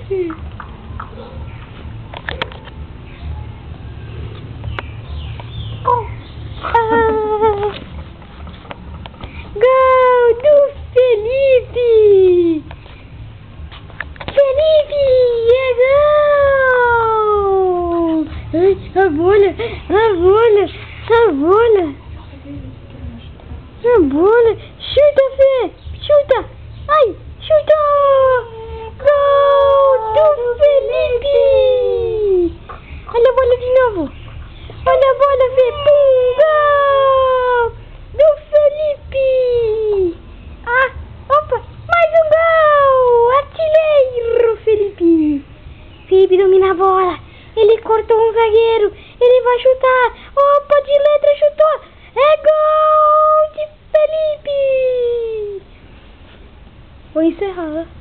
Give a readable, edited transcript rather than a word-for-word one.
Gol do Felipe! Felipe! É gol! Ai, a bolha! A bolha! A bolha! A bolha! Chuta, Fê! Chuta! Ai! Chuta! Gol do Felipe! Olha a bola de novo! Olha a bola, Fê! Pum! Gol! Do Felipe! Ah! Opa! Mais um gol! Artilheiro, Felipe! Felipe domina a bola! Ele cortou um zagueiro! Ele vai chutar! Opa! De letra chutou! É gol de Felipe! Vou encerrar.